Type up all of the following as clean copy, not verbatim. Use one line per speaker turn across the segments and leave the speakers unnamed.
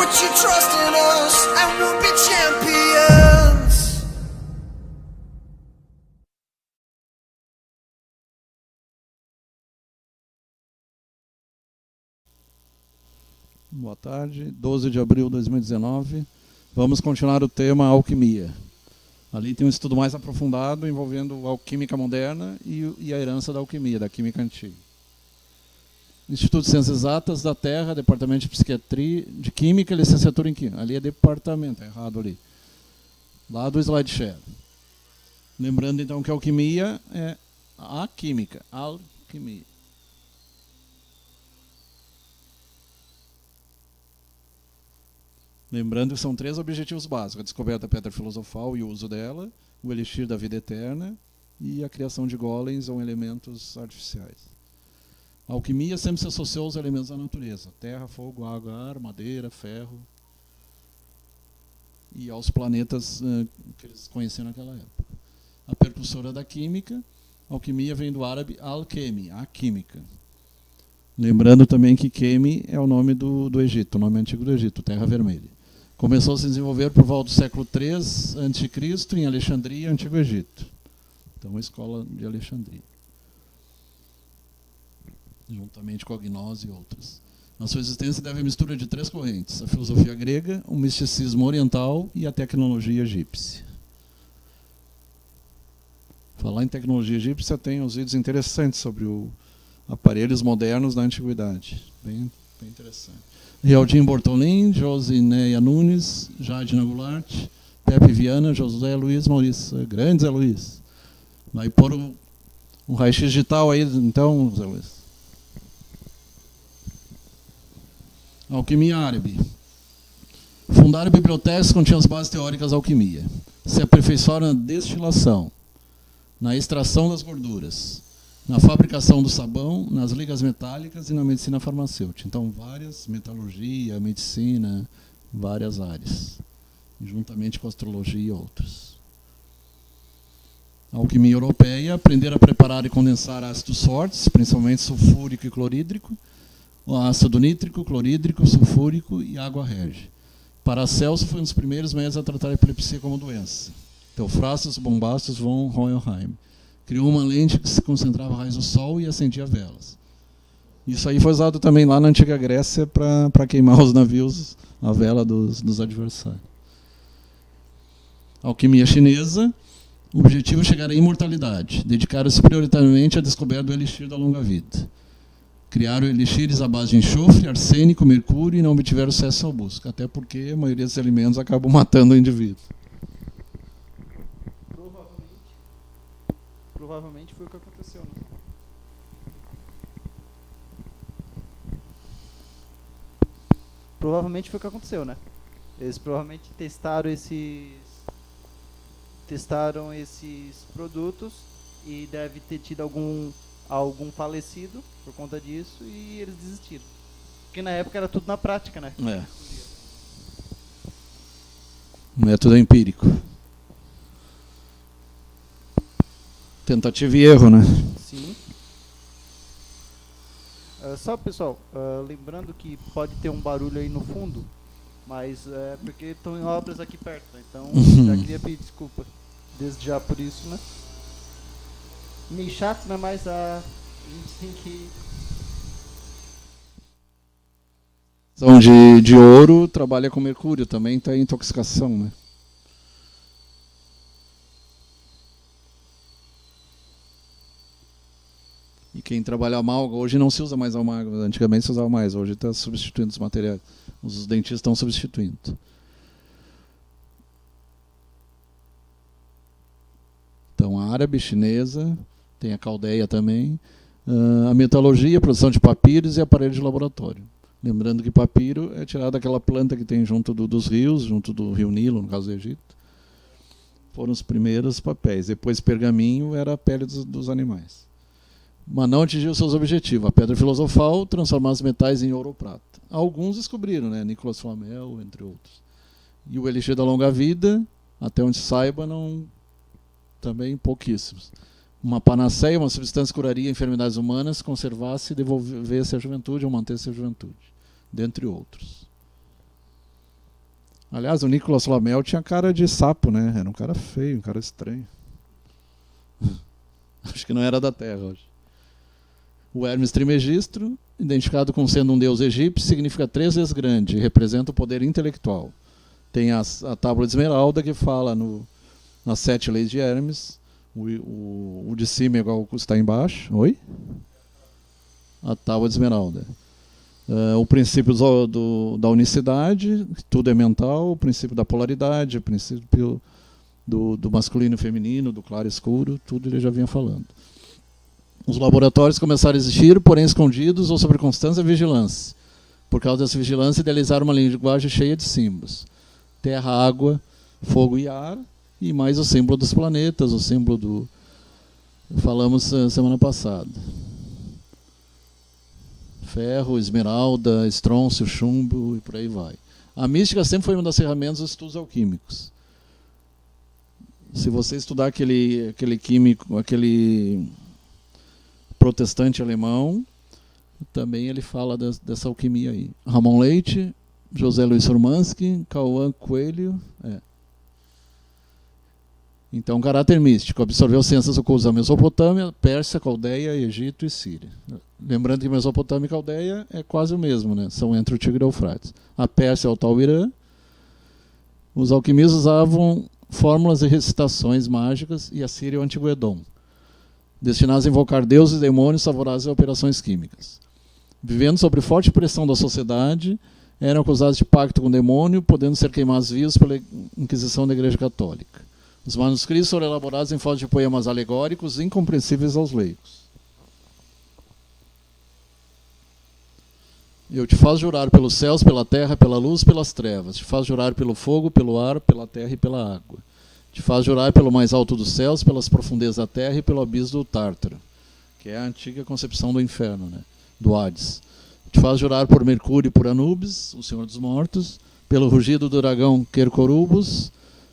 put your trust in us and we'll be champions.
Boa tarde, 12 de abril de 2019. Vamos continuar o tema alquimia. Ali tem um estudo mais aprofundado envolvendo a química moderna e a herança da alquimia, da química antiga. Instituto de Ciências Exatas da Terra, Departamento de Psiquiatria, de Química, licenciatura em Química. Ali é departamento, é errado ali. Lá do SlideShare. Lembrando então que a alquimia é a química, alquimia. Lembrando que são 3 objetivos básicos: a descoberta da pedra filosofal e o uso dela, o elixir da vida eterna e a criação de golems ou elementos artificiais. A alquimia sempre se associou aos elementos da natureza: terra, fogo, água, ar, madeira, ferro, e aos planetas que eles conheciam naquela época. A percussora da química, a alquimia vem do árabe al-kemi, a química. Lembrando também que Kemi é o nome do Egito, o nome antigo do Egito, Terra Vermelha. Começou a se desenvolver por volta do século III a.C. em Alexandria, Antigo Egito. Então, a escola de Alexandria. Juntamente com a gnose e outras. Na sua existência deve a mistura de 3 correntes: a filosofia grega, o misticismo oriental e a tecnologia egípcia. Falar em tecnologia egípcia, tem uns vídeos interessantes sobre aparelhos modernos da antiguidade. Bem interessante. Rialdinho Bortolin, Josineia Nunes, Jadina Goulart, Pepe Viana, José Luiz Maurício. Grande Zé Luiz. Vai pôr um raio-x digital aí, então, Zé Luiz. Alquimia árabe. Fundaram bibliotecas que continham as bases teóricas da alquimia. Se aperfeiçoaram na destilação, na extração das gorduras, na fabricação do sabão, nas ligas metálicas e na medicina farmacêutica. Então, várias, metalurgia, medicina, várias áreas, juntamente com a astrologia e outras. A alquimia europeia, aprender a preparar e condensar ácidos fortes, principalmente sulfúrico e clorídrico, o ácido nítrico, clorídrico, sulfúrico e água rege. Paracelso foi um dos primeiros médicos a tratar a epilepsia como doença. Teofrastos Bombastos von Hohenheim criou uma lente que se concentrava raios do sol e acendia velas. Isso aí foi usado também lá na antiga Grécia para queimar os navios, a vela dos adversários. Alquimia chinesa, o objetivo é chegar à imortalidade. Dedicaram-se prioritariamente à descoberta do elixir da longa vida. Criaram elixires à base de enxofre, arsênico, mercúrio e não obtiveram sucesso ao busca, até porque a maioria dos alimentos acabam matando o indivíduo.
Provavelmente foi o que aconteceu, né? Provavelmente foi o que aconteceu, né? Eles provavelmente testaram esses produtos e deve ter tido algum falecido por conta disso e eles desistiram. Porque na época era tudo na prática, né?
É. Método empírico. Tentativa e erro, né?
Sim. Só, pessoal, lembrando que pode ter um barulho aí no fundo, mas é porque estão em obras aqui perto, então já queria pedir desculpa desde já por isso, né? Meio chato, né? Mas a gente tem que...
De ouro trabalha com mercúrio, também está em intoxicação, né? E quem trabalha amálgama, hoje não se usa mais amálgama, antigamente se usava mais, hoje está substituindo os materiais. Os dentistas estão substituindo. Então, a árabe, chinesa, tem a caldeia também, a metalurgia, a produção de papiros e aparelhos de laboratório. Lembrando que papiro é tirado daquela planta que tem junto dos rios, junto do rio Nilo, no caso do Egito. Foram os primeiros papéis. Depois, pergaminho era a pele dos animais. Mas não atingiu seus objetivos. A pedra filosofal, transformar os metais em ouro ou prata. Alguns descobriram, né? Nicolas Flamel, entre outros. E o elixir da longa vida, até onde saiba, não... também pouquíssimos. Uma panaceia, uma substância que curaria enfermidades humanas, conservasse e devolvesse a juventude ou mantesse a juventude, dentre outros. Aliás, o Nicolas Flamel tinha cara de sapo, né? Era um cara feio, um cara estranho. Acho que não era da Terra hoje. O Hermes Trismegistro, identificado como sendo um deus egípcio, significa 3 vezes grande e representa o poder intelectual. Tem a tábua de esmeralda que fala nas 7 leis de Hermes. O de cima é igual ao que está embaixo. Oi? A tábua de esmeralda. O princípio da unicidade, tudo é mental. O princípio da polaridade, o princípio do masculino e feminino, do claro e escuro, tudo ele já vinha falando. Os laboratórios começaram a existir, porém escondidos ou sob constância vigilância. Por causa dessa vigilância, idealizaram uma linguagem cheia de símbolos. Terra, água, fogo e ar, e mais o símbolo dos planetas, o símbolo do... Falamos semana passada. Ferro, esmeralda, estrôncio, chumbo e por aí vai. A mística sempre foi uma das ferramentas dos estudos alquímicos. Se você estudar aquele químico, aquele protestante alemão, também ele fala dessa alquimia aí. Ramon Leite, José Luiz Furmansky, Cauã Coelho. Então, caráter místico. Absorveu ciências ocultas da Mesopotâmia, Pérsia, Caldeia, Egito e Síria. Lembrando que Mesopotâmia e Caldeia é quase o mesmo, né? São entre o Tigre e o Eufrates. A Pérsia é o tal Irã. Os alquimistas usavam fórmulas e recitações mágicas, e a Síria é o Antigo Edom, destinados a invocar deuses e demônios favoráveis a operações químicas. Vivendo sob forte pressão da sociedade, eram acusados de pacto com o demônio, podendo ser queimados vivos pela Inquisição da Igreja Católica. Os manuscritos foram elaborados em forma de poemas alegóricos incompreensíveis aos leigos. Eu te faço jurar pelos céus, pela terra, pela luz, pelas trevas. Te faço jurar pelo fogo, pelo ar, pela terra e pela água. Te faço jurar pelo mais alto dos céus, pelas profundezas da terra e pelo abismo do Tártaro, que é a antiga concepção do inferno, né? Do Hades. Te faço jurar por Mercúrio e por Anubis, o Senhor dos Mortos, pelo rugido do dragão Quercorubus,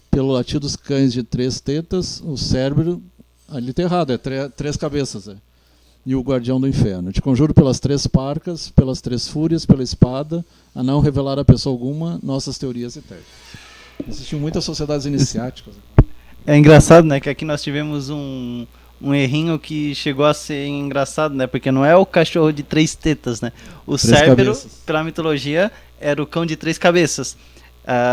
pelo latido dos cães de 3 tetas, o Cérbero, ali está errado, é 3 cabeças, e o guardião do inferno. Te conjuro pelas 3 parcas, pelas 3 fúrias, pela espada, a não revelar a pessoa alguma nossas teorias e técnicas. Existiam muitas sociedades iniciáticas.
É engraçado, né, que aqui nós tivemos um errinho que chegou a ser engraçado, né, porque não é o cachorro de 3 tetas, né. O Cérbero, pela mitologia, era o cão de 3 cabeças.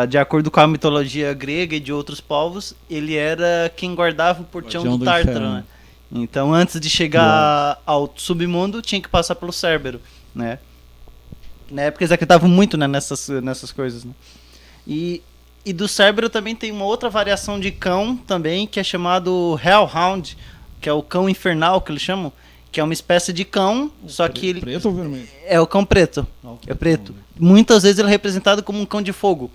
De acordo com a mitologia grega e de outros povos, ele era quem guardava o portão do Tártaro, né? Então, antes de chegar ao submundo, tinha que passar pelo Cérbero, né? Na época eles acreditavam muito, né, nessas coisas, né? E do Cérbero também tem uma outra variação de cão também, que é chamado Hellhound, que é o cão infernal, que eles chamam, que é uma espécie de cão, só que ele...
Preto ou vermelho?
É o cão preto, é preto. Muitas vezes ele é representado como um cão de fogo.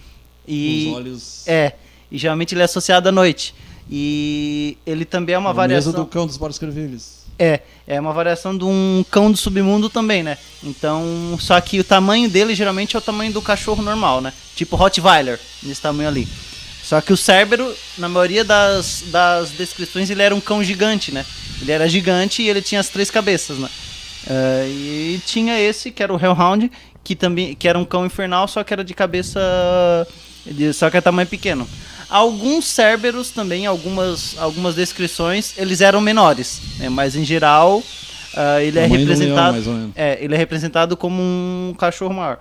E os olhos... e geralmente ele é associado à noite. E ele também é uma variação...
Mesa do cão dos Baskervilles.
É uma variação de um cão do submundo também, né? Então, só que o tamanho dele geralmente é o tamanho do cachorro normal, né? Tipo Rottweiler, nesse tamanho ali. Só que o Cérbero, na maioria das descrições, ele era um cão gigante, né? Ele era gigante e ele tinha as 3 cabeças, né? E tinha esse, que era o Hellhound, que era um cão infernal, só que era de cabeça... só que é tamanho pequeno. Alguns Cérberos também, algumas descrições, eles eram menores, né? Mas em geral ele é representado, ele é representado como um cachorro maior.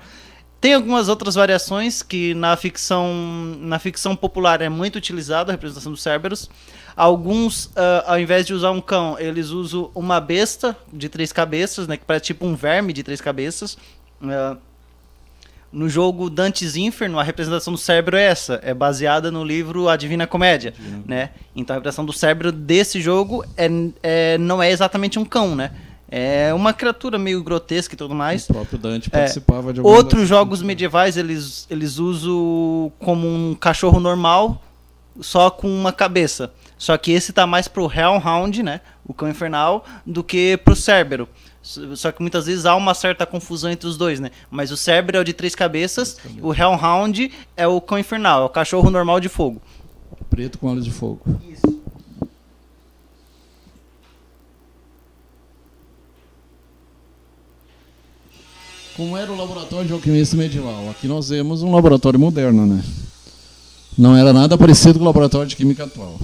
Tem algumas outras variações que na ficção popular é muito utilizado a representação dos Cérberos. Alguns, ao invés de usar um cão, eles usam uma besta de 3 cabeças, né? Que parece tipo um verme de 3 cabeças. No jogo Dante's Inferno, a representação do Cérbero é essa. É baseada no livro A Divina Comédia, né? Então a representação do Cérbero desse jogo não é exatamente um cão, né? É uma criatura meio grotesca e tudo mais.
O próprio Dante participava de alguns...
Outros jogos medievais, eles usam como um cachorro normal, só com uma cabeça. Só que esse tá mais pro Hellhound, né? O cão infernal, do que pro Cérbero. Só que muitas vezes há uma certa confusão entre os dois, né? Mas o Cérbero é o de 3 cabeças, o Hellhound é o cão infernal, é o cachorro normal de fogo.
Preto com olhos de fogo.
Isso.
Como era o laboratório de alquimista medieval? Aqui nós vemos um laboratório moderno, né? Não era nada parecido com o laboratório de química atual.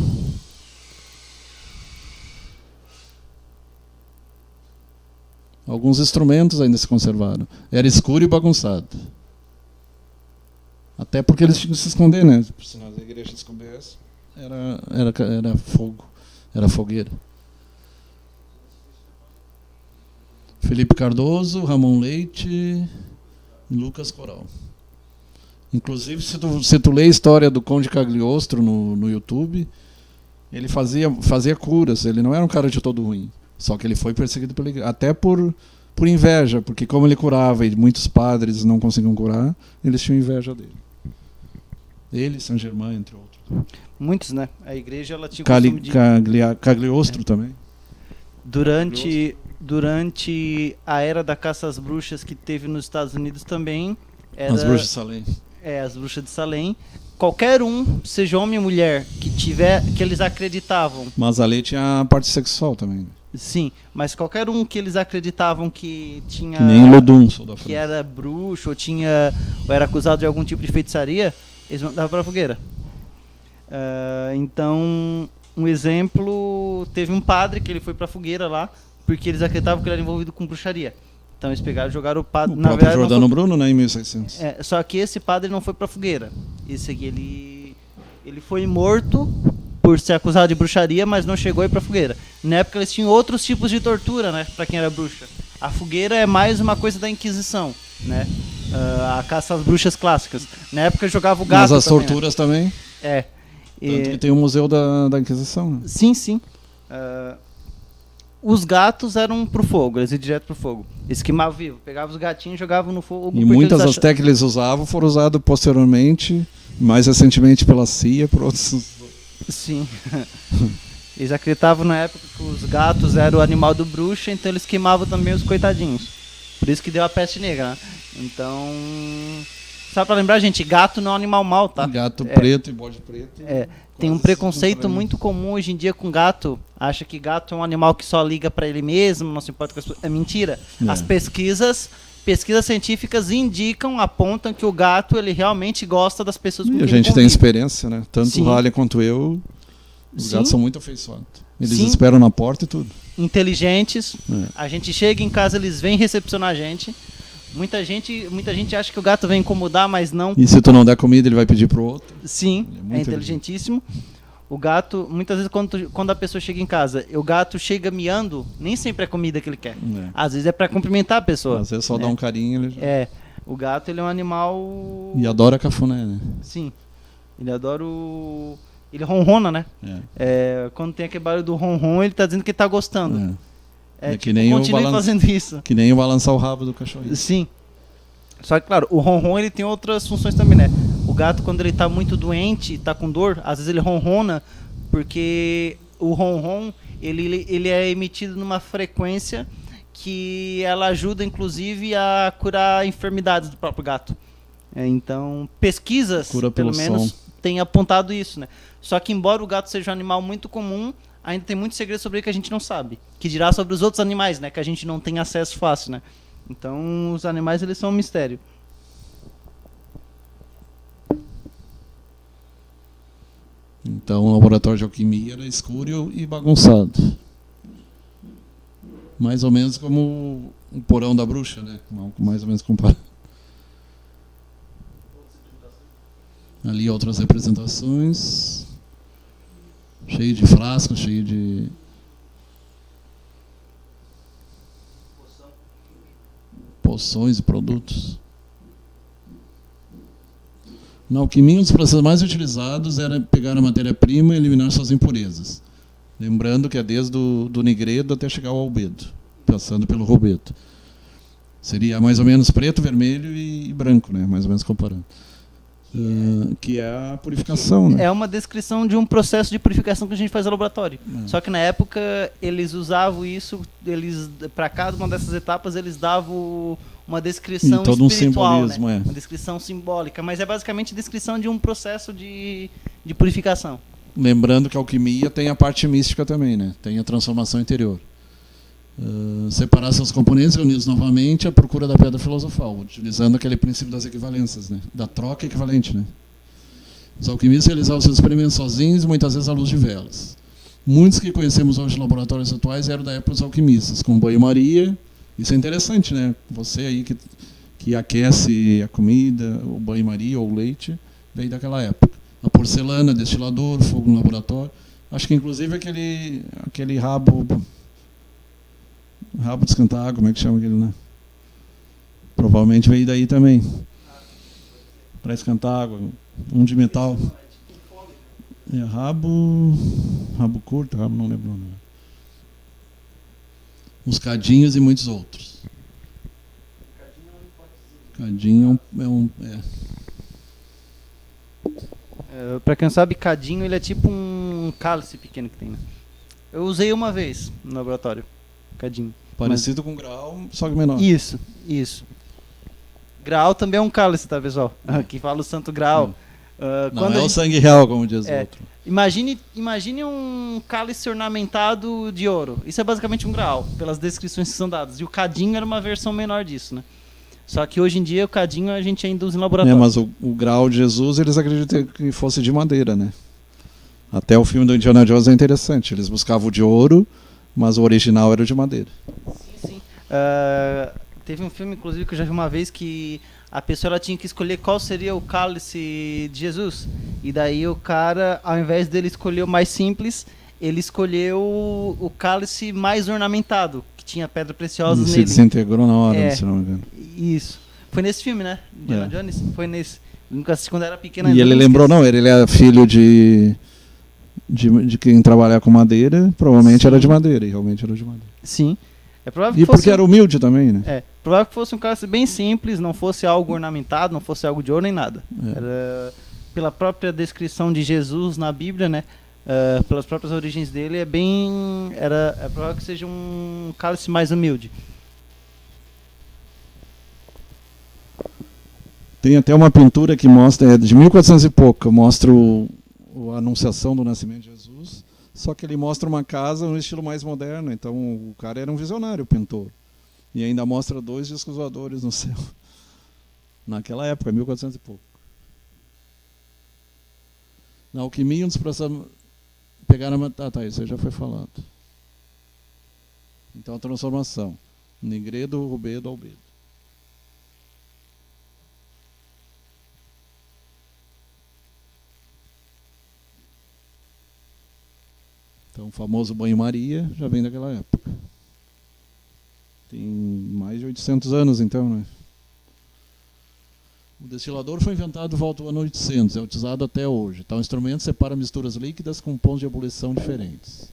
Alguns instrumentos ainda se conservaram. Era escuro e bagunçado. Até porque eles tinham que se esconder, né? Por sinal, a igreja se escondesse, era fogo, era fogueira. Felipe Cardoso, Ramon Leite e Lucas Coral. Inclusive, se tu lê a história do Conde Cagliostro no YouTube, ele fazia curas, ele não era um cara de todo ruim. Só que ele foi perseguido pela igreja, até por inveja, porque como ele curava e muitos padres não conseguiam curar, eles tinham inveja dele. Ele, Saint Germain, entre outros.
Muitos, né? A igreja ela tinha o costume de...
Cagliostro também.
Durante a era da caça às bruxas que teve nos Estados Unidos também...
As bruxas de Salem.
As bruxas de Salem. Qualquer um, seja homem ou mulher, que eles acreditavam...
Mas a lei tinha a parte sexual também.
Sim, mas qualquer um que eles acreditavam que tinha...
Nem Lodum, sou da
que
França.
era bruxo ou era acusado de algum tipo de feitiçaria, eles mandavam para a fogueira. Então, um exemplo, teve um padre que ele foi para a fogueira lá, porque eles acreditavam que ele era envolvido com bruxaria. Então eles pegaram e jogaram o padre...
O próprio Jordano Bruno, né, em 1600.
Só que esse padre não foi para a fogueira. Esse aqui, ele foi morto por ser acusado de bruxaria, mas não chegou a ir para a fogueira. Na época eles tinham outros tipos de tortura, né, para quem era bruxa. A fogueira é mais uma coisa da Inquisição, né? A caça às bruxas clássicas. Na época jogava o gato.
Mas as
também,
torturas também. Tanto que tem o Museu da Inquisição. Né?
Sim. Os gatos eram pro fogo, eles iam direto pro fogo. Eles queimavam vivo, pegavam os gatinhos e jogavam no fogo.
E muitas das técnicas que eles usavam foram usadas posteriormente, mais recentemente pela CIA, por outros.
Sim. Eles acreditavam na época que os gatos eram o animal do bruxo, então eles queimavam também os coitadinhos. Por isso que deu a peste negra, né? Então, só pra lembrar, gente, gato não é um animal mau, tá?
Gato preto e bode preto.
Tem um preconceito muito comum hoje em dia com gato. Acha que gato é um animal que só liga pra ele mesmo, não se importa com as pessoas. É mentira. As pesquisas científicas apontam que o gato ele realmente gosta das pessoas com quem
ele
ele
convive.
tem
experiência, né? Tanto
Sim.
o Raleigh quanto eu, os
Sim.
gatos são muito afeiçoados. Eles
Sim.
esperam na porta e tudo.
Inteligentes. A gente chega em casa, eles vêm recepcionar a gente. Muita gente acha que o gato vem incomodar, mas não.
E se tu não der comida, ele vai pedir pro outro.
Sim,
Ele
é inteligentíssimo. O gato, muitas vezes quando a pessoa chega em casa, o gato chega miando, nem sempre é comida que ele quer. Às vezes é para cumprimentar a pessoa.
Às vezes só dá um carinho. Ele já...
O gato ele é um animal...
E adora cafuné, né?
Sim. Ele adora Ele ronrona, né? Quando tem aquele barulho do ronron, ele tá dizendo que ele tá gostando.
Que nem
continue fazendo isso.
Que nem o balançar o rabo do cachorrinho.
Sim. Só que, claro, o ronron ele tem outras funções também, né? O gato, quando ele tá muito doente, tá com dor, às vezes ele ronrona, porque o ronron, ele é emitido numa frequência que ela ajuda, inclusive, a curar enfermidades do próprio gato. Então, pesquisas, pelo menos, têm apontado isso, né? Só que, embora o gato seja um animal muito comum, ainda tem muito segredo sobre ele que a gente não sabe. Que dirá sobre os outros animais, né? Que a gente não tem acesso fácil, né? Então, os animais, eles são um mistério.
Então, o laboratório de alquimia era escuro e bagunçado. Mais ou menos como o porão da bruxa, né? Mais ou menos comparado. Ali outras representações. Cheio de frascos, cheio de... poções e produtos. Na alquimia, um dos processos mais utilizados era pegar a matéria-prima e eliminar suas impurezas. Lembrando que é desde do nigredo até chegar ao albedo, passando pelo robedo. Seria mais ou menos preto, vermelho e branco, né? Mais ou menos comparando. Que é a purificação, né?
É uma descrição de um processo de purificação que a gente faz no laboratório. Só que na época eles usavam isso, para cada uma dessas etapas eles davam uma descrição
todo
espiritual,
um simbolismo,
né? Uma descrição simbólica, mas é basicamente a descrição de um processo de purificação.
Lembrando que a alquimia tem a parte mística também, né? Tem a transformação interior. Separar seus componentes reunidos novamente à procura da pedra filosofal, utilizando aquele princípio das equivalências, né? Da troca equivalente, né? Os alquimistas realizavam seus experimentos sozinhos, muitas vezes à luz de velas. Muitos que conhecemos hoje em laboratórios atuais eram da época dos alquimistas, com banho-maria. Isso é interessante, né? Você aí que aquece a comida, o banho-maria ou o leite, veio daquela época. A porcelana, destilador, fogo no laboratório. Acho que inclusive aquele rabo de esquentar água, como é que chama aquele, né? Provavelmente veio daí também. Para esquentar água. Um de metal. É, rabo curto, rabo não lembro o nome. Os cadinhos e muitos outros. Cadinho
Pra quem não sabe, cadinho ele é tipo um cálice pequeno que tem, né? Eu usei uma vez no laboratório, cadinho.
parecido com grau, só que menor.
Isso. Graal também é um cálice, tá, pessoal? Aqui fala o Santo Graal.
Não é o sangue real, como diz o outro.
Imagine um cálice ornamentado de ouro. Isso é basicamente um graal, pelas descrições que são dadas. E o cadinho era uma versão menor disso, né? Só que hoje em dia o cadinho a gente ainda usa em laboratório.
Mas o grau de Jesus, eles acreditam que fosse de madeira, né? Até o filme do Indiana Jones é interessante. Eles buscavam o de ouro, mas o original era de madeira.
Sim. Teve um filme, inclusive, que eu já vi uma vez que a pessoa ela tinha que escolher qual seria o cálice de Jesus. E daí o cara, ao invés dele escolher o mais simples, ele escolheu o cálice mais ornamentado, que tinha pedra preciosa nele.
Se desintegrou na hora, se não me engano.
Isso. Foi nesse filme, né? Indiana Jones? Foi nesse. Nunca assisti quando era pequeno.
E ele lembrou, ele é filho de quem trabalha com madeira, provavelmente era de madeira, e realmente era de madeira.
Sim. É provável
E
que fosse,
porque era humilde também, né?
provável que fosse um cálice bem simples, não fosse algo ornamentado, não fosse algo de ouro nem nada. Era, pela própria descrição de Jesus na Bíblia, né? Pelas próprias origens dele, é provável que seja um cálice mais humilde.
Tem até uma pintura que mostra, de 1400 e pouco, mostra a anunciação do nascimento de Jesus, só que ele mostra uma casa no estilo mais moderno, então o cara era um visionário, o pintor. E ainda mostra 2 discos voadores no céu. Naquela época, 1400 e pouco. Na alquimia, um dos processos... isso aí já foi falado. Então a transformação. Negredo, rubedo, albedo. Então, o famoso banho-maria já vem daquela época. Tem mais de 800 anos, então, né? O destilador foi inventado volta ao ano 800, é utilizado até hoje. Então, o instrumento separa misturas líquidas com pontos de ebulição diferentes.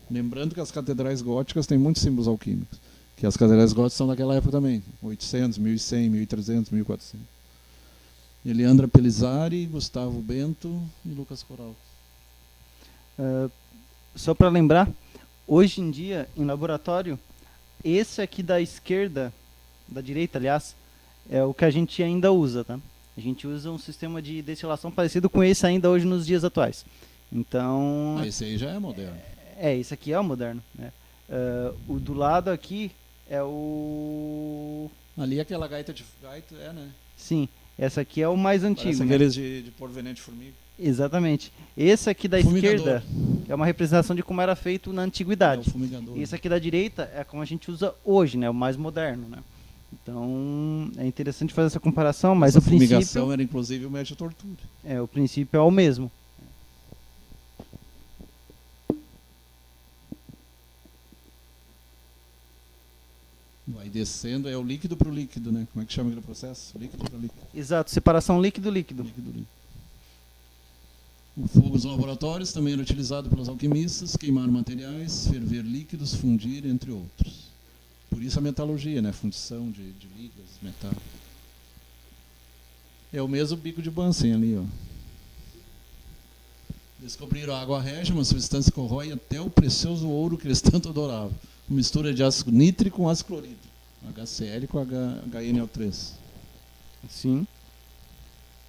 Lembrando que as catedrais góticas têm muitos símbolos alquímicos, que as catedrais góticas são daquela época também, 800, 1100, 1300, 1400. Eliandra Pelizari, Gustavo Bento e Lucas Coral.
Só para lembrar, hoje em dia, em laboratório, esse aqui da esquerda, da direita, aliás, é o que a gente ainda usa, tá? A gente usa um sistema de destilação parecido com esse ainda hoje nos dias atuais. Então...
esse aí já é moderno.
Esse aqui é o moderno, né? O do lado aqui é o...
Ali é aquela gaita, né?
Sim, essa aqui é o mais antigo.
Parece aqueles de pôr veneno de formiga.
Exatamente. Esse aqui da esquerda é uma representação de como era feito na antiguidade.
O fumigador.
Esse aqui da direita é como a gente usa hoje, né? O mais moderno, né? Então, é interessante fazer essa comparação, mas o princípio...
A fumigação era inclusive o método de tortura.
O princípio é o mesmo.
Vai descendo, é o líquido para o líquido, né? Como é que chama aquele processo? Líquido para líquido.
Exato, separação líquido-líquido.
O fogo dos laboratórios também era utilizado pelos alquimistas, queimar materiais, ferver líquidos, fundir, entre outros. Por isso a metalurgia, né? Fundição de ligas, metal. É o mesmo bico de Bunsen ali, ó. Descobriram a água régia, uma substância que corrói até o precioso ouro que eles tanto adoravam. Uma mistura de ácido nítrico com ácido clorídrico. HCl com HNO3.
Sim.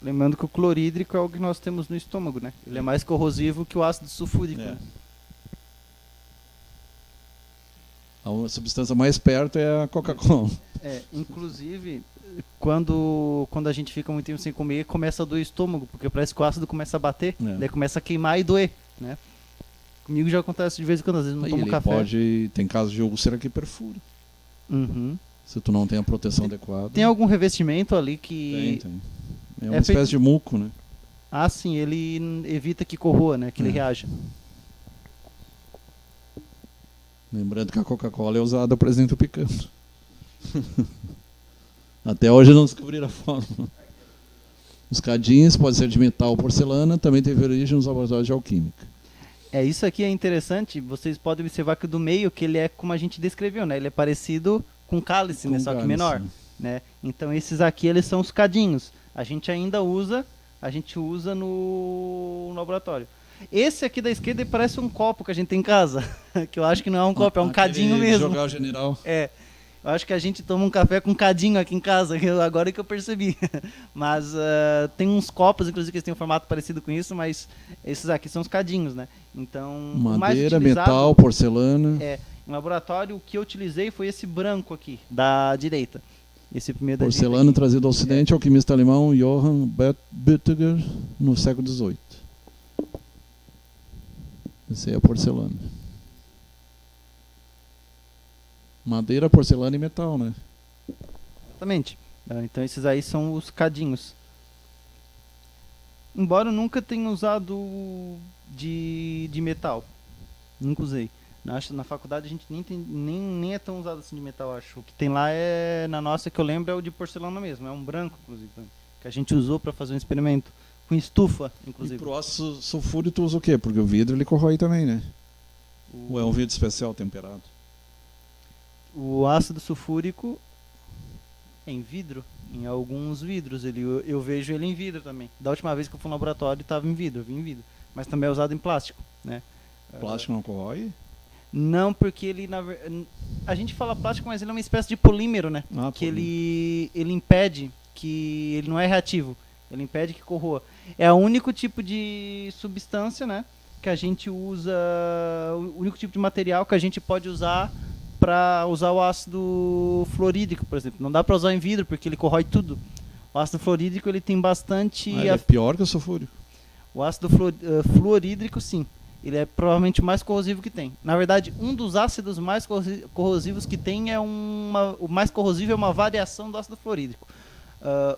Lembrando que o clorídrico é o que nós temos no estômago, né? Ele é mais corrosivo que o ácido sulfúrico. Né?
A substância mais perto é a Coca-Cola.
Inclusive, quando a gente fica muito tempo sem comer, começa a doer o estômago, porque parece que o ácido começa a bater, daí começa a queimar e doer, né? Comigo já acontece de vez em quando, às vezes não
Aí
tomo
ele
café.
tem casos de úlcera que perfura.
Uhum.
Se tu não tem a proteção adequada.
Tem algum revestimento ali que...
Tem. É uma
É feito-
espécie de muco, né?
Ah, sim, ele evita que corroa, né? Que ele reaja.
Lembrando que a Coca-Cola é usada para desentupicando. Até hoje não descobriram a forma. Os cadinhos podem ser de metal ou porcelana, também teve origem nos laboratórios de alquímica.
Isso aqui é interessante, vocês podem observar que o do meio, que ele é como a gente descreveu, né? Ele é parecido com cálice, né?
Com
Só que
cálice,
menor,
né?
né? Então esses aqui, eles são os cadinhos. A gente usa no laboratório. Esse aqui da esquerda ele parece um copo que a gente tem em casa, que eu acho que não é um copo, é um cadinho
Aquele
mesmo.
Jogar o general.
Eu acho que a gente toma um café com cadinho aqui em casa, agora que eu percebi. Mas tem uns copos, inclusive, que têm um formato parecido com isso, mas esses aqui são os cadinhos, né? Então, o mais
Madeira,
utilizado
metal, porcelana.
em laboratório, o que eu utilizei foi esse branco aqui, da direita. Esse primeiro da
Porcelana
direita.
trazido ao ocidente, alquimista alemão Johann Buetiger, no século XVIII. Essa aí é a porcelana. Madeira, porcelana e metal, né?
Exatamente. Então esses aí são os cadinhos. Embora eu nunca tenha usado de metal. Nunca usei. Na faculdade a gente nem é tão usado assim de metal, acho. O que tem lá na nossa que eu lembro é o de porcelana mesmo. É um branco, inclusive, que a gente usou para fazer um experimento. Com estufa,
E
inclusive.
pro ácido sulfúrico tu usa o quê? Porque o vidro ele corrói também, né? Ou é um vidro especial temperado?
O ácido sulfúrico em vidro, em alguns vidros. Eu vejo ele em vidro também. Da última vez que eu fui no laboratório estava em vidro, eu vi em vidro. Mas também é usado em plástico, né?
Plástico não corrói?
Não, porque ele a gente fala plástico, mas ele é uma espécie de polímero, né? Que ele impede que ele não é reativo. Ele impede que corroa. É o único tipo de substância, né, que a gente usa, o único tipo de material que a gente pode usar para usar o ácido fluorídrico, por exemplo. Não dá para usar em vidro porque ele corrói tudo. O ácido fluorídrico ele tem bastante.
Ele é pior que o sulfúrico.
O ácido fluorídrico, sim. Ele é provavelmente o mais corrosivo que tem. Na verdade, um dos ácidos mais corrosivos que tem o mais corrosivo é uma variação do ácido fluorídrico.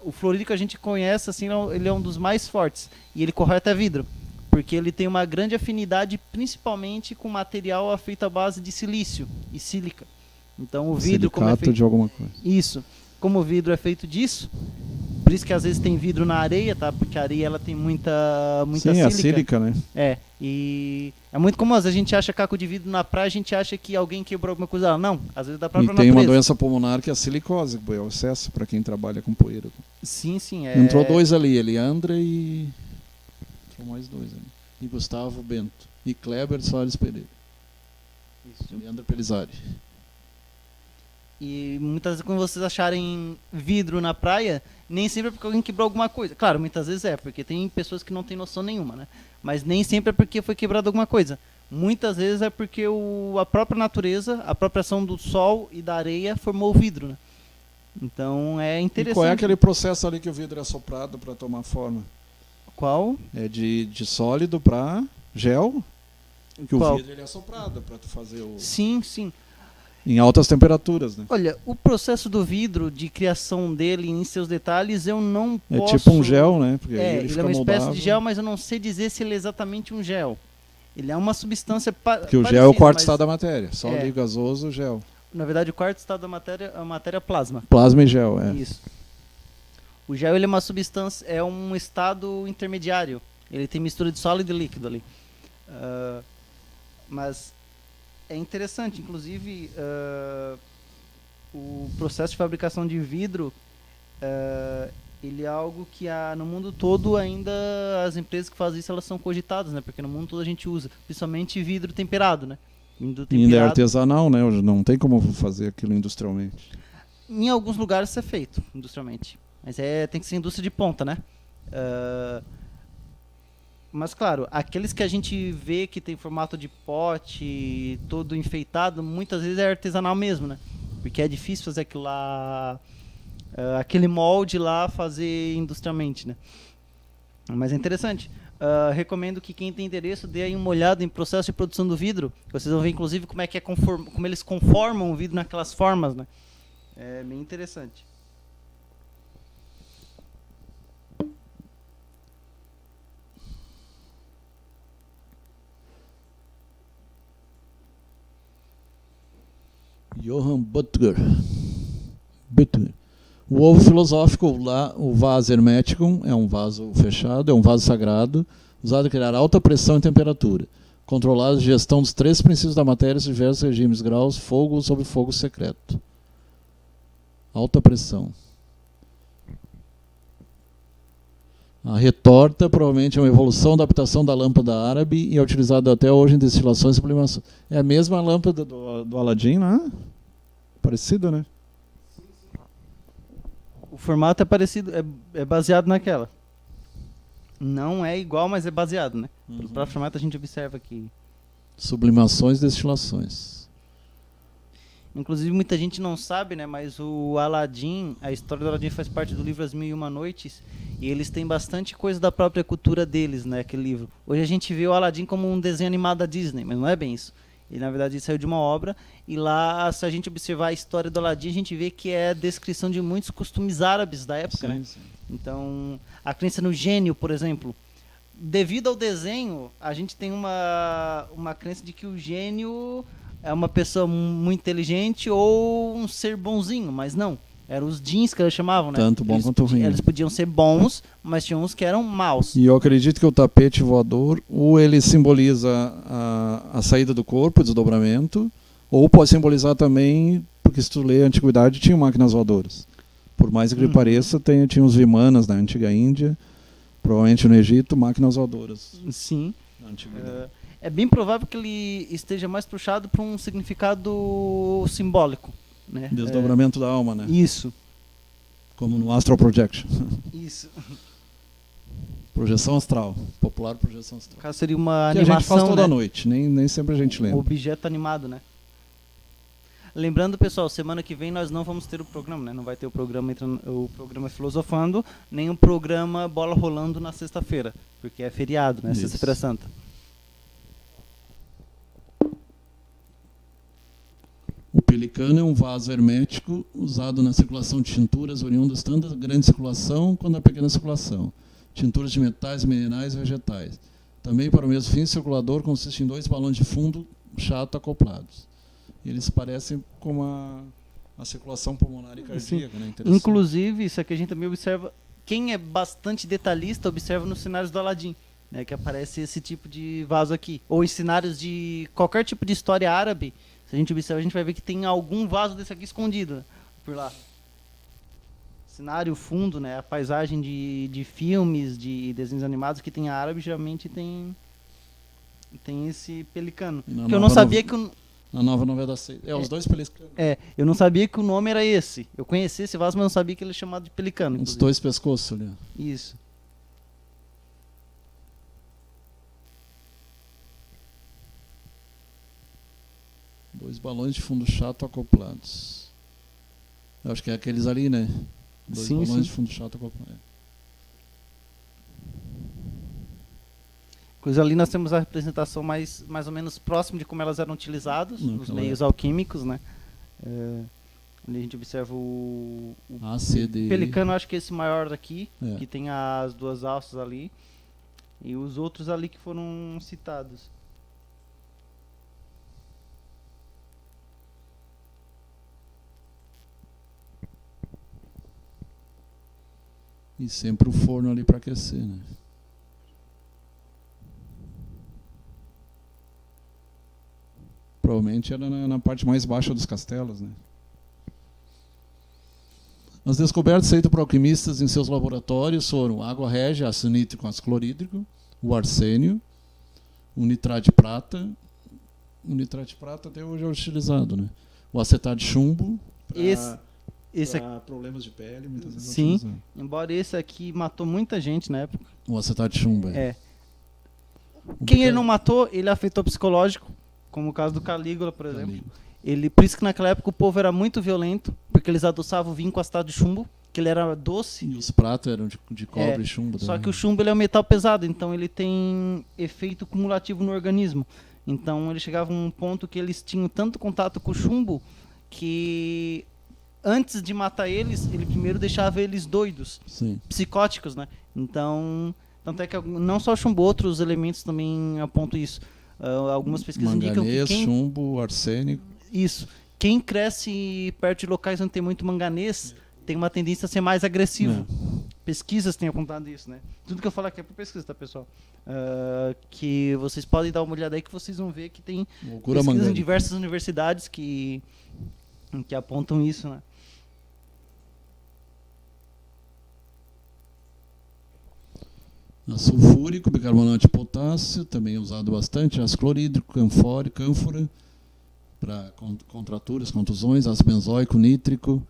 O fluorídrico a gente conhece, assim, ele é um dos mais fortes. E ele corrói até vidro. Porque ele tem uma grande afinidade, principalmente com material feito à base de silício e sílica. Então o vidro, como é feito
de alguma coisa.
Isso. Como o vidro é feito disso, por isso que às vezes tem vidro na areia, tá? Porque a areia ela tem muita
Sim,
sílica.
a sílica, né?
E é muito comum, às vezes a gente acha caco de vidro na praia, a gente acha que alguém quebrou alguma coisa lá. Não, às vezes da própria
E tem
natureza.
uma doença pulmonar que é a silicose, que é o excesso para quem trabalha com poeira.
Sim.
Entrou dois ali, Eliandra e... Entrou mais dois ali. E Gustavo Bento. E Kleber Soares Pereira.
Isso.
Eliandra Pelizari.
E muitas vezes quando vocês acharem vidro na praia, nem sempre é porque alguém quebrou alguma coisa. Claro, muitas vezes é, porque tem pessoas que não têm noção nenhuma, né? Mas nem sempre é porque foi quebrado alguma coisa. Muitas vezes é porque a própria natureza, a própria ação do sol e da areia formou o vidro, né? Então é interessante.
E qual é aquele processo ali que o vidro é soprado para tomar forma?
Qual?
É de sólido para gel? Que
Qual?
o vidro ele é soprado para tu fazer o...
Sim.
Em altas temperaturas, né?
Olha, o processo do vidro, de criação dele em seus detalhes, eu não
É
posso...
tipo um gel, né? Porque aí
ele
fica
é uma espécie
moldável.
de gel, mas eu não sei dizer se ele é exatamente um gel. Ele é uma substância
Porque o gel é o quarto estado da matéria. Sólido
É.
e gasoso, gel.
Na verdade, o quarto estado da matéria é a matéria plasma.
Plasma e gel, é.
Isso. O gel ele é uma substância, é um estado intermediário. Ele tem mistura de sólido e líquido ali. Mas é interessante, inclusive, o processo de fabricação de vidro, ele é algo que no mundo todo ainda as empresas que fazem isso elas são cogitadas, né? Porque no mundo todo a gente usa, principalmente vidro temperado, né? Vidro
E ainda é
temperado,
artesanal, né? Não tem como fazer aquilo industrialmente.
em alguns lugares isso é feito industrialmente, mas tem que ser indústria de ponta, né? Mas claro, aqueles que a gente vê que tem formato de pote, todo enfeitado, muitas vezes é artesanal mesmo, né? Porque é difícil fazer aquilo lá aquele molde lá fazer industrialmente, né? Mas é interessante. Recomendo que quem tem interesse dê aí uma olhada em processo de produção do vidro. Vocês vão ver, inclusive, como eles conformam o vidro naquelas formas, né? É bem interessante.
Johann Butger. O ovo filosófico, lá, o vaso hermético, é um vaso fechado, é um vaso sagrado, usado a criar alta pressão e temperatura, controlado a gestão dos 3 princípios da matéria, diversos regimes, graus, fogo sob fogo secreto. Alta pressão. A retorta provavelmente é uma evolução da adaptação da lâmpada árabe e é utilizada até hoje em destilações e sublimações. É a mesma lâmpada do Aladim, né? Parecido, né?
O formato é parecido, é baseado naquela. Não é igual, mas é baseado, né? Pelo próprio formato a gente observa que...
Sublimações e destilações.
Inclusive muita gente não sabe, né? Mas o Aladim, a história do Aladim faz parte do livro As Mil e Uma Noites. E eles têm bastante coisa da própria cultura deles, né? Aquele livro. Hoje a gente vê o Aladim como um desenho animado da Disney, mas não é bem isso. Ele, na verdade, saiu de uma obra. E lá, se a gente observar a história do Aladim, a gente vê que é a descrição de muitos costumes árabes da época, né?
Sim.
Então, a crença no gênio, por exemplo. Devido ao desenho, a gente tem uma crença de que o gênio é uma pessoa muito inteligente ou um ser bonzinho, mas não. Eram os jeans que eles chamavam, né?
Tanto bom quanto ruim.
Eles podiam ser bons, mas tinha uns que eram maus.
E eu acredito que o tapete voador, ou ele simboliza a saída do corpo, o desdobramento, ou pode simbolizar também, porque se tu lê a antiguidade, tinha máquinas voadoras. Por mais que pareça, tinha os vimanas na antiga Índia, provavelmente no Egito, máquinas voadoras.
Sim.
Na antiguidade.
É bem provável que ele esteja mais puxado para um significado simbólico, né?
Desdobramento da alma, né?
Isso.
Como no Astral Projection.
Isso.
Projeção astral. Popular projeção astral.
No caso seria uma
que
animação,
a gente faz toda
né?
noite, nem sempre a gente lembra.
Um objeto animado, né? Lembrando, pessoal, semana que vem nós não vamos ter o programa, né? Não vai ter o programa Filosofando, nem o programa Bola Rolando na sexta-feira, porque é feriado, né?
Isso.
Sexta-feira Santa.
O pelicano é um vaso hermético usado na circulação de tinturas oriundas tanto da grande circulação quanto da pequena circulação. Tinturas de metais, minerais e vegetais. Também para o mesmo fim, o circulador consiste em 2 balões de fundo chato acoplados. Eles parecem com a circulação pulmonar e cardíaca, né?
Inclusive, isso aqui a gente também observa, quem é bastante detalhista observa nos cenários do Aladim, né, que aparece esse tipo de vaso aqui. Ou em cenários de qualquer tipo de história árabe, se a gente observar, a gente vai ver que tem algum vaso desse aqui escondido, né, por lá. Cenário, fundo, né, a paisagem de filmes, de desenhos animados que tem árabe, geralmente tem esse pelicano. Que eu não sabia que
na nova novela da Seita. Os 2 pelicanos.
Eu não sabia que o nome era esse. Eu conhecia esse vaso, mas não sabia que ele é chamado de pelicano.
Os 2 pescoços ali.
Isso.
Dois balões de fundo chato acoplados. Eu acho que é aqueles ali, né? 2 balões de fundo chato acoplados.
Coisa ali nós temos a representação mais ou menos próxima de como elas eram utilizadas nos meios alquímicos, né? Onde a gente observa o pelicano, acho que é esse maior daqui, que tem as 2 alças ali, e os outros ali que foram citados.
E sempre o forno ali para aquecer, né? Provavelmente era na parte mais baixa dos castelos, né? As descobertas feitas por alquimistas em seus laboratórios foram água régia, ácido nítrico com ácido clorídrico, o arsênio, o nitrato de prata. O nitrato de prata até hoje é utilizado, né? O acetato de chumbo para problemas de pele, muitas vezes.
Sim, embora esse aqui matou muita gente na época.
O acetato de chumbo,
Quem ele não matou, ele afetou psicológico, como o caso do Calígula, por exemplo. Por isso que naquela época o povo era muito violento, porque eles adoçavam o vinho com acetato de chumbo que ele era doce.
E os pratos eram de cobre e chumbo
Só
também.
que o chumbo ele é um metal pesado, então ele tem efeito cumulativo no organismo. Então ele chegava a um ponto que eles tinham tanto contato com o chumbo que antes de matar eles, ele primeiro deixava eles doidos,
Sim.
psicóticos, né? Então, tanto é que não só o chumbo, outros elementos também apontam isso. Algumas pesquisas indicam que
Manganês, chumbo, arsênico.
isso, quem cresce perto de locais onde tem muito manganês tem uma tendência a ser mais agressivo. Pesquisas têm apontado isso, né? Tudo que eu falo aqui é por pesquisa, tá, pessoal? Que vocês podem dar uma olhada aí que vocês vão ver que tem
Loucura
pesquisas em
mangânica.
diversas universidades que apontam isso, né?
Sulfúrico, bicarbonato de potássio, também é usado bastante. Ácido clorídrico, cânfora, para contraturas, contusões. Ácido benzoico, nítrico,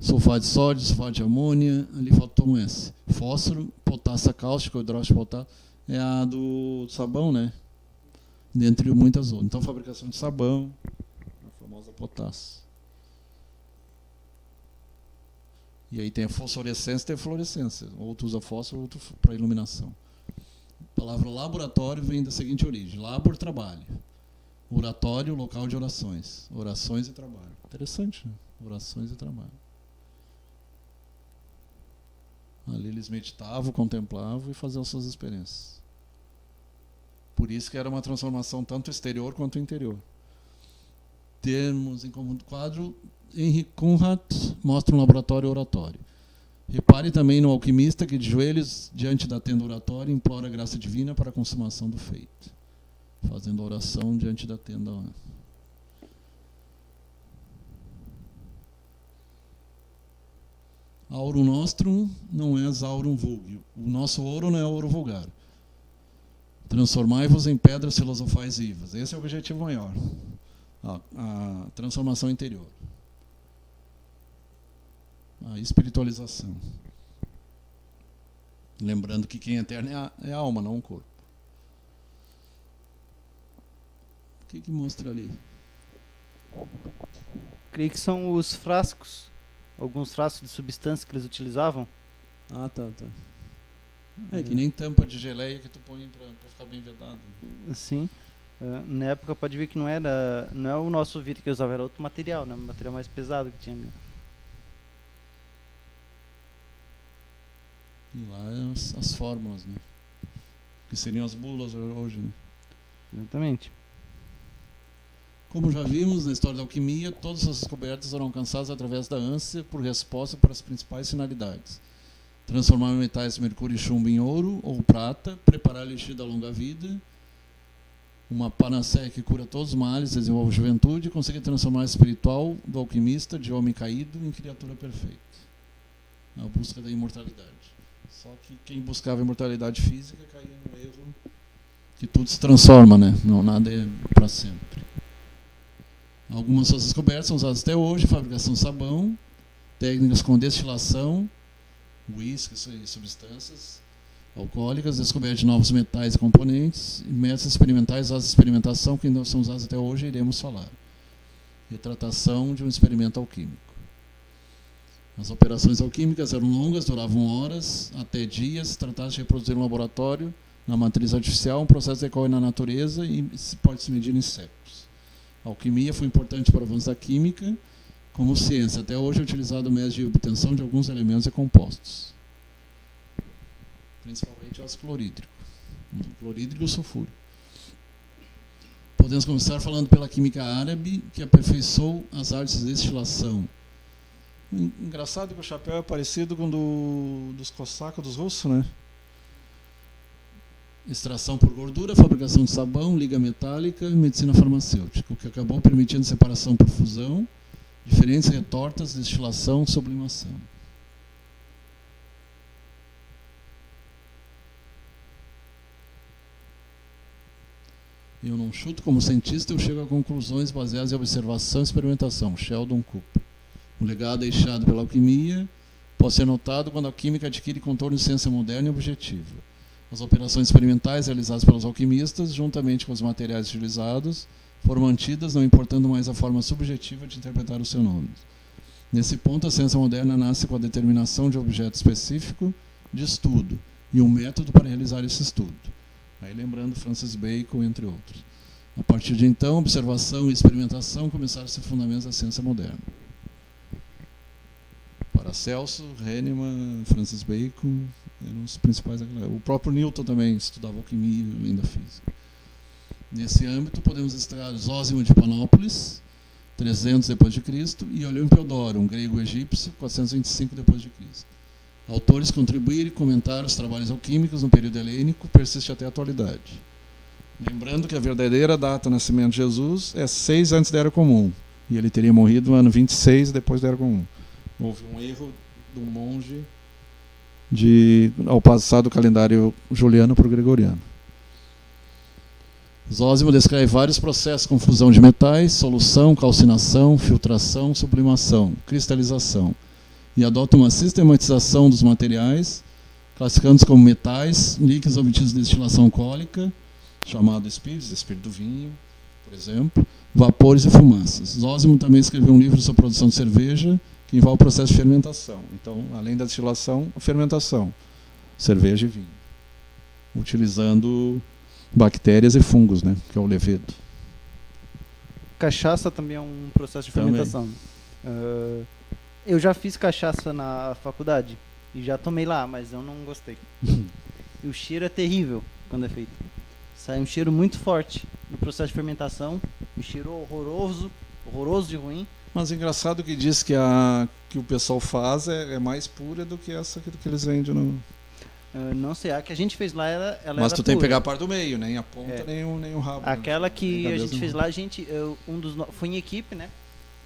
sulfato de sódio, sulfato de amônia. Ali faltou um S. Fósforo, potássio cáustico, hidróxido de potássio. É a do sabão, né? Dentre muitas outras. Então, fabricação de sabão, a famosa potássio. E aí tem a fosforescência e tem a fluorescência. Outro usa fósforo, outro para iluminação. A palavra laboratório vem da seguinte origem. Labor, trabalho. Oratório, local de orações. Orações e trabalho. Interessante, né? Orações e trabalho. Ali eles meditavam, contemplavam e faziam suas experiências. Por isso que era uma transformação tanto exterior quanto interior. Termos em comum do quadro, Henry Conrad mostra um laboratório oratório. Repare também no alquimista que de joelhos diante da tenda oratória implora a graça divina para a consumação do feito. Fazendo a oração diante da tenda. Aurum nostrum não é aurum vulgi. O nosso ouro não é ouro vulgar. Transformai-vos em pedras filosofais vivas. Esse é o objetivo maior. A transformação interior. A espiritualização. Lembrando que quem é eterno é a alma, não o corpo. O que mostra ali?
Creio que são os frascos. Alguns frascos de substância que eles utilizavam.
Ah, tá. É que nem tampa de geleia que tu põe pra ficar bem vedado.
Sim. Na época pode ver que não é o nosso vidro que eu usava, era outro material, né? Um material mais pesado que tinha ali.
E lá as fórmulas, né? Que seriam as bulas hoje, né?
Exatamente.
Como já vimos na história da alquimia, todas as descobertas foram alcançadas através da ânsia por resposta para as principais finalidades. Transformar metais mercúrio e chumbo em ouro ou prata, preparar elixir da longa vida, uma panaceia que cura todos os males, desenvolve juventude e conseguir transformar o espiritual do alquimista de homem caído em criatura perfeita. A busca da imortalidade. Só que quem buscava a imortalidade física caía no erro que tudo se transforma, né? Não, nada é para sempre. Algumas suas descobertas são usadas até hoje, fabricação de sabão, técnicas com destilação, uísque e substâncias alcoólicas, descoberta de novos metais e componentes, e métodos experimentais usados em experimentação que não são usados até hoje, iremos falar. Retratação de um experimento alquímico. As operações alquímicas eram longas, duravam horas, até dias, tratadas de reproduzir um laboratório na matriz artificial, um processo que decorre na natureza e pode se medir em séculos. A alquimia foi importante para o avanço da química como ciência. Até hoje é utilizado o método de obtenção de alguns elementos e compostos. Principalmente o ácido clorídrico. O clorídrico e o sulfúrico. Podemos começar falando pela química árabe, que aperfeiçoou as artes de destilação. Engraçado que o chapéu é parecido com o dos cossacos, dos russos, né? Extração por gordura, fabricação de sabão, liga metálica e medicina farmacêutica, o que acabou permitindo separação por fusão, diferentes retortas, destilação, sublimação. Eu não chuto como cientista, eu chego a conclusões baseadas em observação e experimentação. Sheldon Cooper. O legado deixado pela alquimia pode ser notado quando a química adquire contorno de ciência moderna e objetiva. As operações experimentais realizadas pelos alquimistas, juntamente com os materiais utilizados, foram mantidas, não importando mais a forma subjetiva de interpretar os seus nomes. Nesse ponto, a ciência moderna nasce com a determinação de objeto específico de estudo e um método para realizar esse estudo. Aí lembrando Francis Bacon, entre outros. A partir de então, observação e experimentação começaram a ser fundamentos da ciência moderna. Paracelso, Hahnemann, Francis Bacon eram os principais. O próprio Newton também estudava alquimia e ainda física. Nesse âmbito, podemos citar Zósimo de Panópolis, 300 d.C., e Olímpio-Doro, um grego-egípcio, 425 d.C. Autores contribuíram e comentaram os trabalhos alquímicos no período helênico, persiste até a atualidade. Lembrando que a verdadeira data do nascimento de Jesus é 6 antes da Era Comum, e ele teria morrido no ano 26 depois da Era Comum. Houve um erro do monge ao passar do calendário juliano para o gregoriano. Zósimo descreve vários processos com fusão de metais, solução, calcinação, filtração, sublimação, cristalização, e adota uma sistematização dos materiais, classificando-os como metais, líquidos obtidos de destilação alcoólica, chamado espírito do vinho, por exemplo, vapores e fumaças. Zósimo também escreveu um livro sobre a produção de cerveja, que envolve o processo de fermentação. Então, além da destilação, a fermentação, cerveja e vinho, utilizando bactérias e fungos, né, que é o levedo.
Cachaça também é um processo de fermentação. Eu já fiz cachaça na faculdade e já tomei lá, mas eu não gostei. E o cheiro é terrível quando é feito. Sai um cheiro muito forte no processo de fermentação, um cheiro horroroso de ruim.
Mas engraçado que diz que que o pessoal faz é mais pura do que essa que eles vendem no...
Não sei, a que a gente fez lá, ela
Mas
era
tu tem que
pura.
pegar a parte do meio, nem a ponta, nem o rabo.
Aquela que a
Cabeça
gente
não.
fez lá, foi em equipe, né?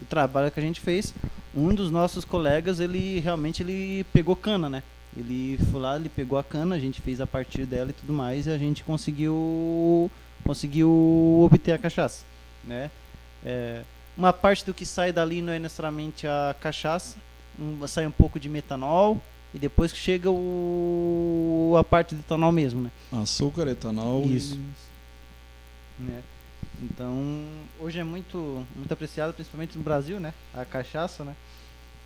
O trabalho que a gente fez, um dos nossos colegas, ele pegou cana, né? Ele foi lá, ele pegou a cana, a gente fez a partir dela e tudo mais, e a gente conseguiu obter a cachaça, né? Uma parte do que sai dali não é necessariamente a cachaça, sai um pouco de metanol, e depois que chega a parte do etanol mesmo, né?
Açúcar, etanol.
Isso. Né? Então, hoje é muito apreciado, principalmente no Brasil, né? A cachaça, né?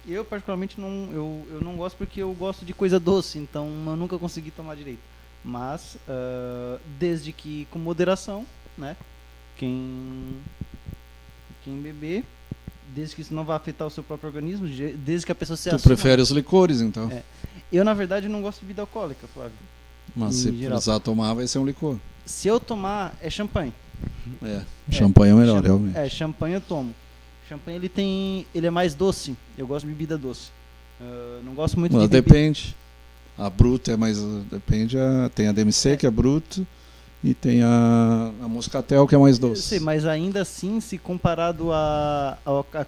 Eu, particularmente, eu não gosto porque eu gosto de coisa doce, então eu nunca consegui tomar direito. Mas, desde que com moderação, né? Quem beber, desde que isso não vai afetar o seu próprio organismo, desde que a pessoa se
Tu
assuma.
prefere os licores, então.
Eu, na verdade, não gosto de bebida alcoólica, Flávio.
Mas
Em
se
geral.
precisar tomar, vai ser um licor.
Se eu tomar, é champanhe.
Champanhe é o melhor, realmente.
Champanhe eu tomo. Champanhe ele é mais doce. Eu gosto de bebida doce. Não gosto muito
Mas
de bebida.
depende. A bruta é mais... Depende. Tem a DMC, que é bruto, e tem a moscatel, que é mais
Eu
doce.
sei, mas ainda assim, se comparado à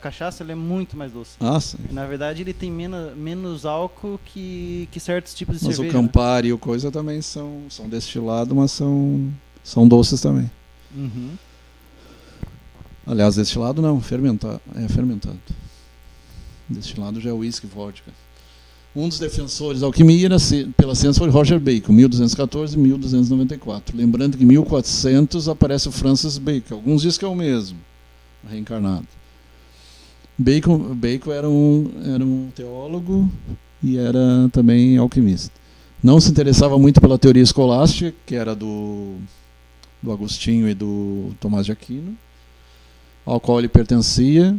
cachaça, ele é muito mais doce.
Ah, sim.
Na verdade, ele tem menos álcool que certos tipos de
Mas
cerveja.
o Campari e o coisa também são destilados, mas são doces também.
Uhum.
Aliás, destilado não, fermentado. É fermentado. Destilado já é whisky, vodka. Um dos defensores da alquimia pela ciência foi Roger Bacon, 1214 e 1294. Lembrando que em 1400 aparece o Francis Bacon. Alguns dizem que é o mesmo, reencarnado. Bacon era um teólogo e era também alquimista. Não se interessava muito pela teoria escolástica, que era do Agostinho e do Tomás de Aquino, ao qual ele pertencia.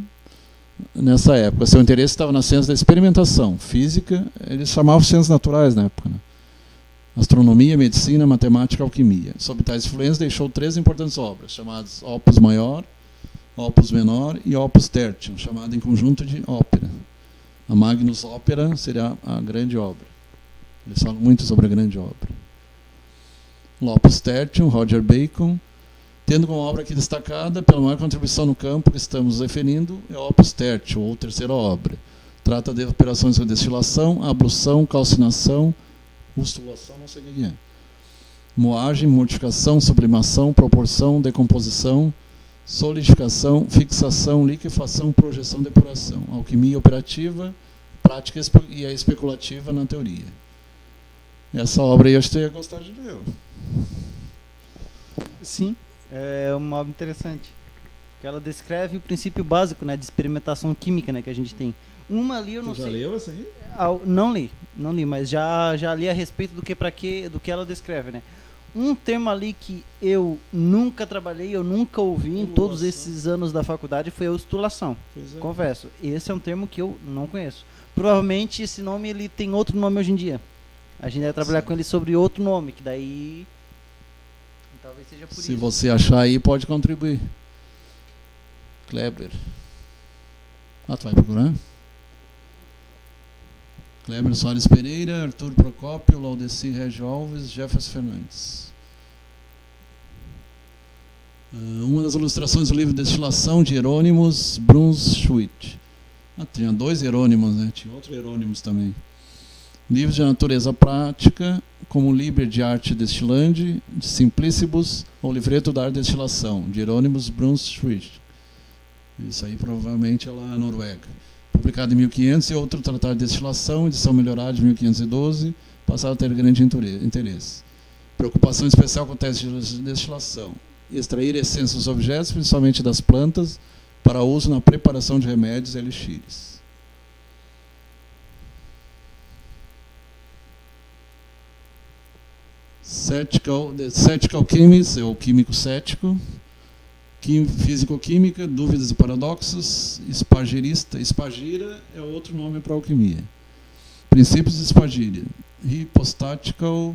Nessa época, seu interesse estava na ciência da experimentação física, eles chamavam de ciências naturais na época, né? Astronomia, medicina, matemática, alquimia. Sob tais influências, deixou 3 importantes obras, chamadas Opus Maior, Opus Menor e Opus Tertium, chamada em conjunto de ópera. A Magnus Opera seria a grande obra. Eles falam muito sobre a grande obra. Opus Tertium, Roger Bacon, tendo como obra aqui destacada, pela maior contribuição no campo que estamos referindo, é Opus Tertium, ou terceira obra. Trata de operações de destilação, ablução, calcinação, ustulação, não sei o que é. Moagem, mortificação, sublimação, proporção, decomposição, solidificação, fixação, liquefação, projeção, depuração. Alquimia operativa, prática e a especulativa na teoria. Essa obra aí eu acho que você ia gostar de ler.
Sim. É uma obra interessante. Que ela descreve o princípio básico, né, de experimentação química, né, que a gente tem. Uma ali eu não sei.
Já leu essa aí?
Não li, mas já li a respeito do que ela descreve, né? Um termo ali que eu nunca trabalhei, eu nunca ouvi em todos esses anos da faculdade foi a ostulação.
Pois é.
Confesso, esse é um termo que eu não conheço. Provavelmente esse nome ele tem outro nome hoje em dia. A gente vai trabalhar com ele sobre outro nome, que daí talvez seja por isso.
Se você achar aí, pode contribuir. Kleber. Tu vai procurar? Kleber Soares Pereira, Arthur Procópio, Laudeci Regio Alves, Jefferson Fernandes. Uma das ilustrações do livro Destilação de Hieronymus Brunschwitz. Tinha 2 Hieronymus, né? Tinha outro Hieronymus também. Livros de natureza prática, como Liber de Arte Destilandi, de Simplicibus, ou Livreto da Arte Destilação, de Hieronymus Brunschwitz. Isso aí provavelmente é lá na Noruega. Publicado em 1500, e outro Tratado de Destilação, edição melhorada de 1512, passaram a ter grande interesse. Preocupação especial com o teste de destilação. Extrair essências dos objetos, principalmente das plantas, para uso na preparação de remédios e elixires. The Cetical Chemist, ou químico cético. Físico-química, dúvidas e paradoxos. Espagira é outro nome para alquimia. Princípios de Espagira. Hypostatical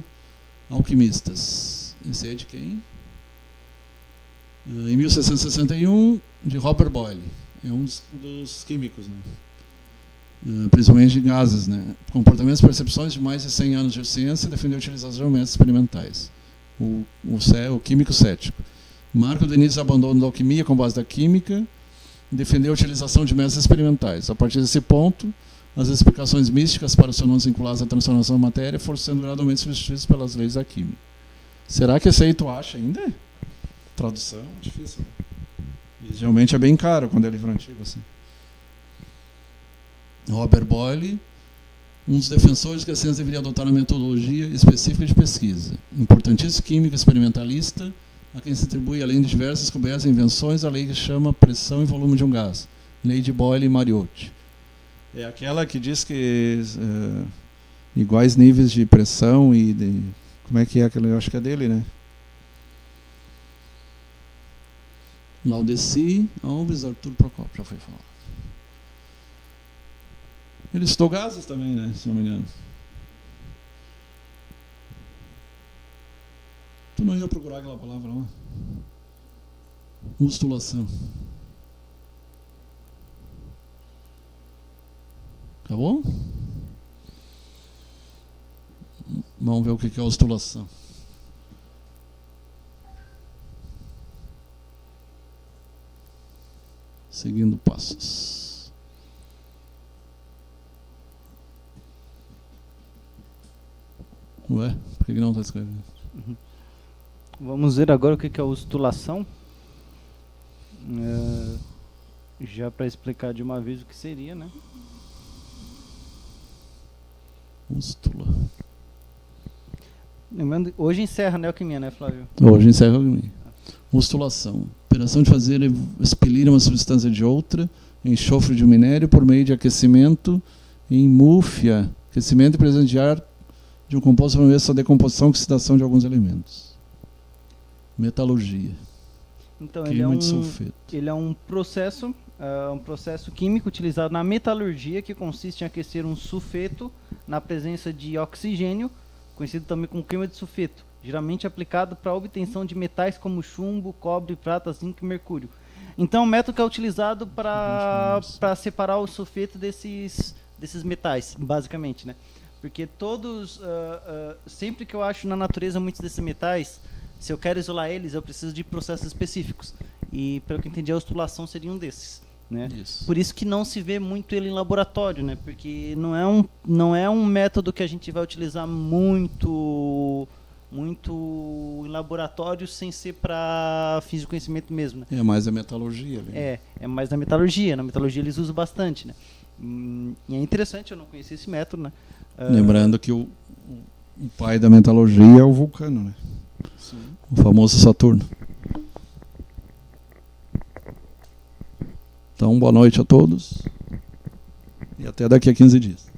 Alquimistas. Esse é de quem? Em 1661, de Robert Boyle. É um dos químicos, né? Principalmente de gases, né? Comportamentos e percepções de mais de 100 anos de ciência, defendeu a utilização de métodos experimentais. O químico cético. Marco Denis abandono da alquimia com base da química, defendeu a utilização de métodos experimentais. A partir desse ponto, as explicações místicas para os fenômenos vinculados à transformação da matéria foram sendo gradualmente substituídas pelas leis da química. Será que esse aí tu acha ainda? Tradução é difícil. E geralmente é bem caro quando é livro antigo assim. Robert Boyle, um dos defensores que a ciência deveria adotar uma metodologia específica de pesquisa. Importantíssimo químico experimentalista, a quem se atribui, além de diversas descobertas e invenções, a lei que chama pressão e volume de um gás, lei de Boyle e Mariotti. É aquela que diz que iguais níveis de pressão e de... Como é que é aquela? Eu acho que é dele, né? Laudeci Alves, Arthur Procópio, já foi falado. Ele estudou gases também, né? Se não me engano. Tu não ia procurar aquela palavra lá? Ostulação. Acabou? Vamos ver o que é ostulação. Seguindo passos. Ué, por que não está escrevendo?
Vamos ver agora o que é a ostulação. Já para explicar de uma vez o que seria, né?
Ústula.
Lembrando, hoje encerra a alquimia, né, Flávio?
Hoje encerra a alquimia. Ústulação. Operação de fazer expelir uma substância de outra, enxofre de um minério por meio de aquecimento em múfia, aquecimento e presença de ar de um composto por meio da decomposição e oxidação de alguns elementos. Metalurgia.
Então,
Queima de sulfeto.
Ele é um processo químico utilizado na metalurgia que consiste em aquecer um sulfeto na presença de oxigênio, conhecido também como queima de sulfeto, geralmente aplicado para a obtenção de metais como chumbo, cobre, prata, zinco e mercúrio. Então, é um método que é utilizado para separar o sulfeto desses metais, basicamente, né? Porque sempre que eu acho na natureza muitos desses metais, se eu quero isolar eles, eu preciso de processos específicos. E, pelo que eu entendi, a ostulação seria um desses, né?
Isso.
Por isso que não se vê muito ele em laboratório, né? Porque não é um método que a gente vai utilizar muito em laboratório sem ser para fins de conhecimento mesmo, né?
É mais a metalurgia ali.
É mais na metalurgia. Na metalurgia eles usam bastante, né? E é interessante, eu não conhecia esse método, né?
Lembrando que o pai da metalurgia é o Vulcano, né? Sim. O famoso Saturno. Então, boa noite a todos e até daqui a 15 dias.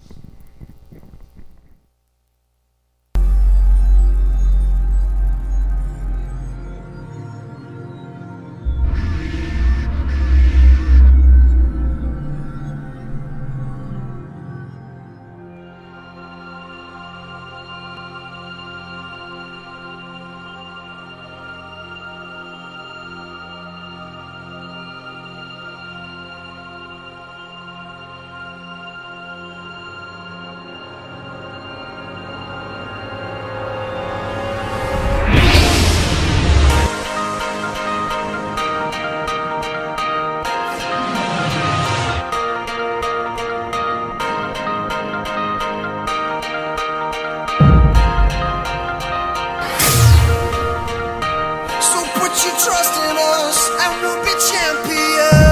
So put your trust in us and we'll be champions.